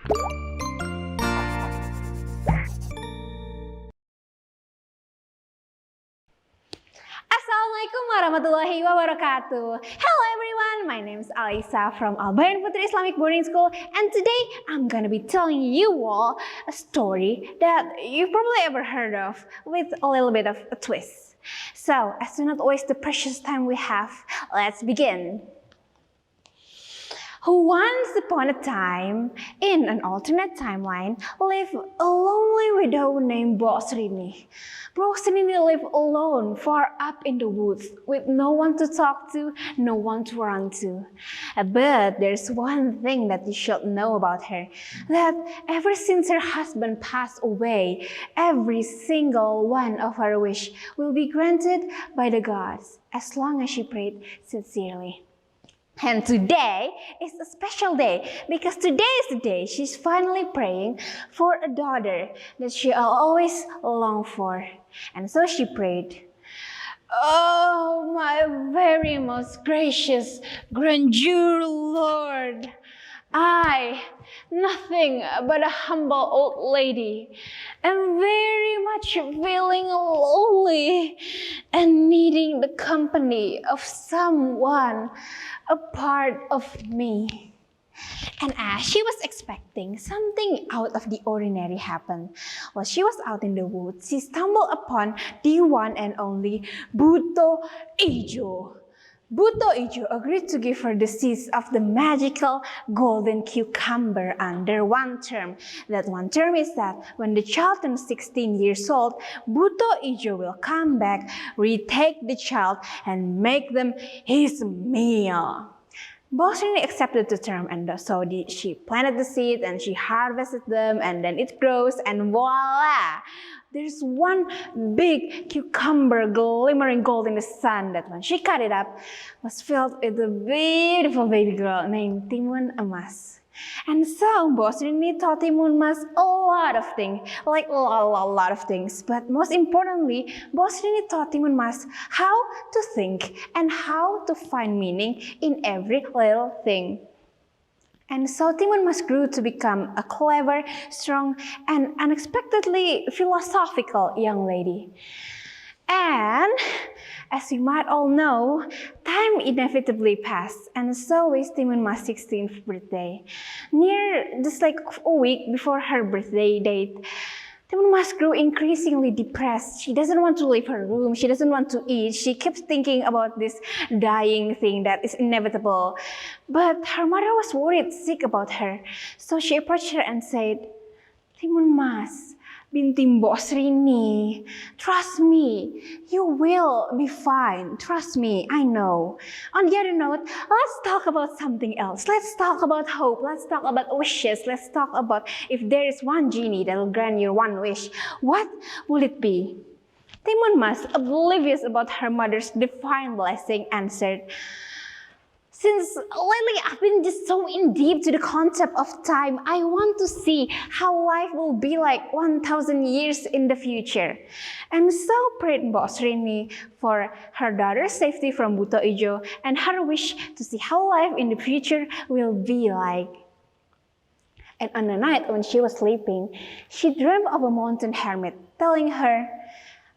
Assalamualaikum warahmatullahi wabarakatuh. Hello everyone, my name is Allysa from Albayan Putri Islamic Boarding School, and today I'm gonna be telling you all a story that you've probably ever heard of with a little bit of a twist. So, as to not waste the precious time we have, let's begin. Once upon a time, in an alternate timeline, lived a lonely widow named Bosrini. Bosrini lived alone, far up in the woods, with no one to talk to, no one to run to. But there's one thing that you should know about her, that ever since her husband passed away, every single one of her wishes will be granted by the gods, as long as she prayed sincerely. And today is a special day because today is the day she's finally praying for a daughter that she always longed for. And so she prayed, "Oh, my very most gracious grandeur Lord, I, nothing but a humble old lady, am very much feeling lonely and needing the company of someone, a part of me." And as she was expecting, something out of the ordinary happened. While she was out in the woods, she stumbled upon the one and only Buto Ijo. Buto Ijo agreed to give her the seeds of the magical golden cucumber under one term. That one term is that when the child turns 16 years old, Buto Ijo will come back, retake the child, and make them his meal. Bosrini accepted the term, and so she planted the seed and she harvested them, and then it grows, and voila! There's one big cucumber glimmering gold in the sun that when she cut it up was filled with a beautiful baby girl named Timun Emas. And so Bosrini taught Timun Emas a lot of things, like a lot of things. But most importantly, Bosrini taught Timun Emas how to think and how to find meaning in every little thing. And so Timun Emas grew to become a clever, strong, and unexpectedly philosophical young lady. And as you might all know, time inevitably passed, and so is Timun Emas' 16th birthday. Near just like a week before her birthday date, Timun Emas grew increasingly depressed. She doesn't want to leave her room. She doesn't want to eat. She keeps thinking about this dying thing that is inevitable. But her mother was worried, sick about her. So she approached her and said, "Timun Emas, binti Bosrini, trust me, you will be fine. Trust me, I know." On the other note, let's talk about something else. Let's talk about hope. Let's talk about wishes. Let's talk about if there is one genie that will grant you one wish, what will it be? Timun Emas, oblivious about her mother's divine blessing, answered, "Since lately I've been just so in deep to the concept of time, I want to see how life will be like 1,000 years in the future." And so prayed Bosrini for her daughter's safety from Buto Ijo and her wish to see how life in the future will be like. And on the night when she was sleeping, she dreamt of a mountain hermit telling her,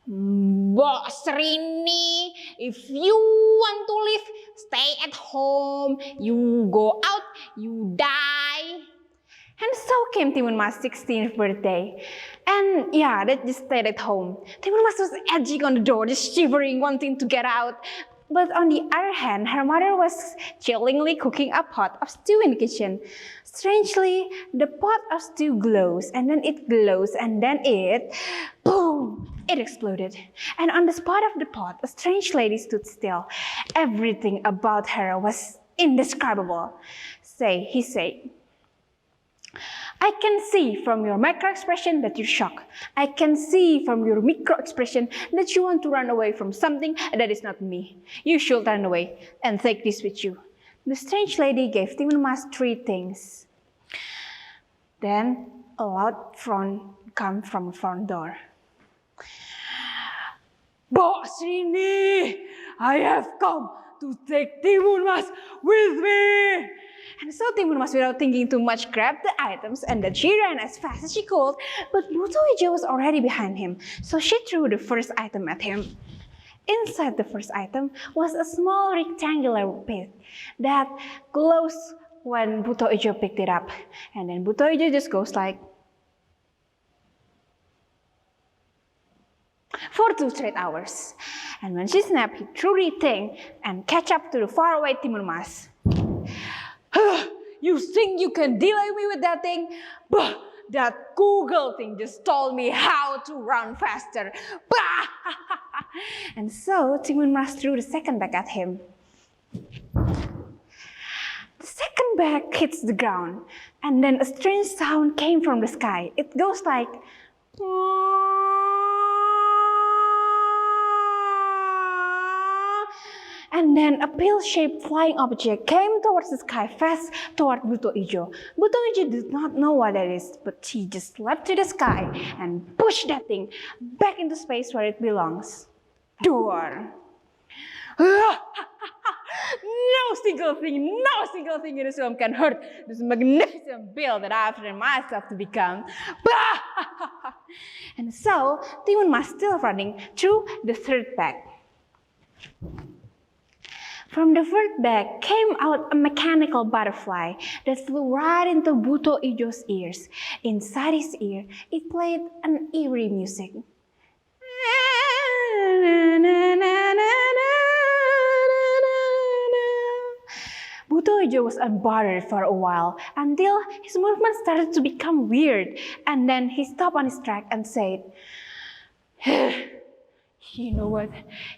"Bosrini, if you want to live, stay at home. You go out, you die." And so came Timun Emas' 16th birthday. And yeah, they just stayed at home. Timun Emas was edging on the door, just shivering, wanting to get out. But on the other hand, her mother was chillingly cooking a pot of stew in the kitchen. Strangely, the pot of stew glows, and then it glows, and then boom! It exploded. And on the spot of the pot, a strange lady stood still. Everything about her was indescribable. He said, "I can see from your macro expression that you're shocked. I can see from your micro expression that you want to run away from something that is not me. You should run away and take this with you." The strange lady gave Timun Emas 3 things. Then a loud frown came from the front door. "Bosrini, I have come to take Timun Emas with me." And so Timun Mas, without thinking too much, grabbed the items and then she ran as fast as she could, but Buto Ijo was already behind him, so she threw the first item at him. Inside the first item was a small rectangular pit that glows when Buto Ijo picked it up. And then Buto Ijo just goes like, for 2 straight hours. And when she snapped, he threw the thing and catch up to the faraway Timun Mas. You think you can delay me with that thing? Bah! That Google thing just told me how to run faster. Bah! And so Timun Mas threw the second bag at him. The second bag hits the ground, and then a strange sound came from the sky. It goes like, and then a pill-shaped flying object came towards the sky, fast toward Buto Ijo. Buto Ijo did not know what that is, but he just leapt to the sky and pushed that thing back into space where it belongs. Door. No single thing in this film can hurt this magnificent build that I've trained myself to become. And so, Timun Mas, still running, through the third bag. From the third bag came out a mechanical butterfly that flew right into Buto Ijo's ears. Inside his ear, it played an eerie music. Buto Ijo was unbothered for a while until his movement started to become weird, and then he stopped on his track and said, you know what,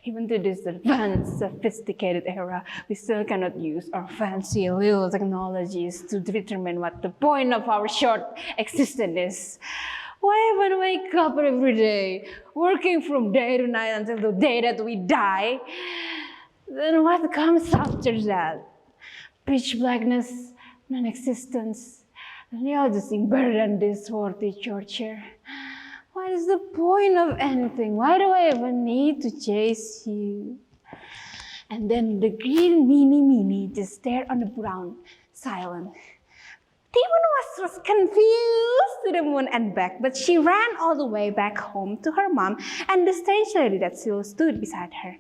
even to this advanced, sophisticated era, we still cannot use our fancy little technologies to determine what the point of our short existence is. Why even wake up every day, working from day to night until the day that we die? Then what comes after that? Pitch blackness, non-existence. And you're just better than this worthy torture. What is the point of anything? Why do I even need to chase you? And then the green mini just stared on the ground, silent. Timun was confused to the moon and back, but she ran all the way back home to her mom and the strange lady that still stood beside her.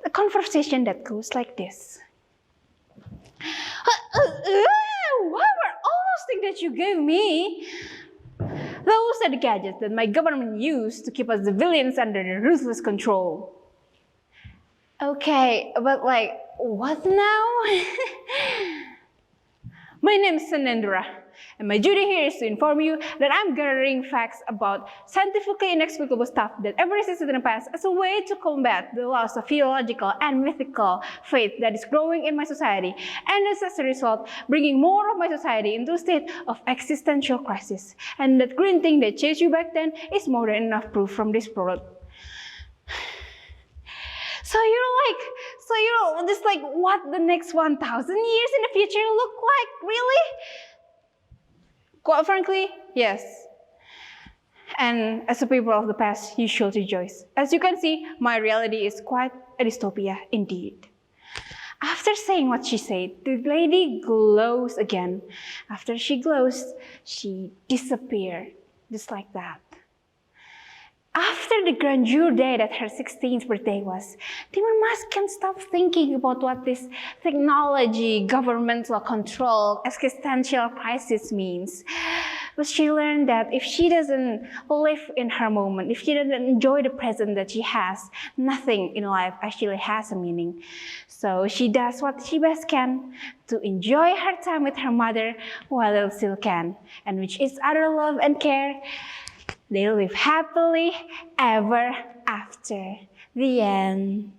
A conversation that goes like this. What were all those things that you gave me? Those are the gadgets that my government used to keep us civilians under their ruthless control. Okay, but like, what now? My name is Sanendra, and my duty here is to inform you that I'm gathering facts about scientifically inexplicable stuff that ever existed in the past as a way to combat the loss of theological and mythical faith that is growing in my society, and as a result, bringing more of my society into a state of existential crisis. And that green thing that chased you back then is more than enough proof from this world. So just like what the next 1,000 years in the future look like, really? Quite frankly, yes. And as a people of the past, you should rejoice. As you can see, my reality is quite a dystopia indeed. After saying what she said, the lady glows again. After she glows, she disappeared, just like that. After the grandeur day that her 16th birthday was, Timun Mas can't stop thinking about what this technology, governmental control, existential crisis means. But she learned that if she doesn't live in her moment, if she doesn't enjoy the present that she has, nothing in life actually has a meaning. So she does what she best can to enjoy her time with her mother while it still can, and with each other love and care, they live happily ever after. The end.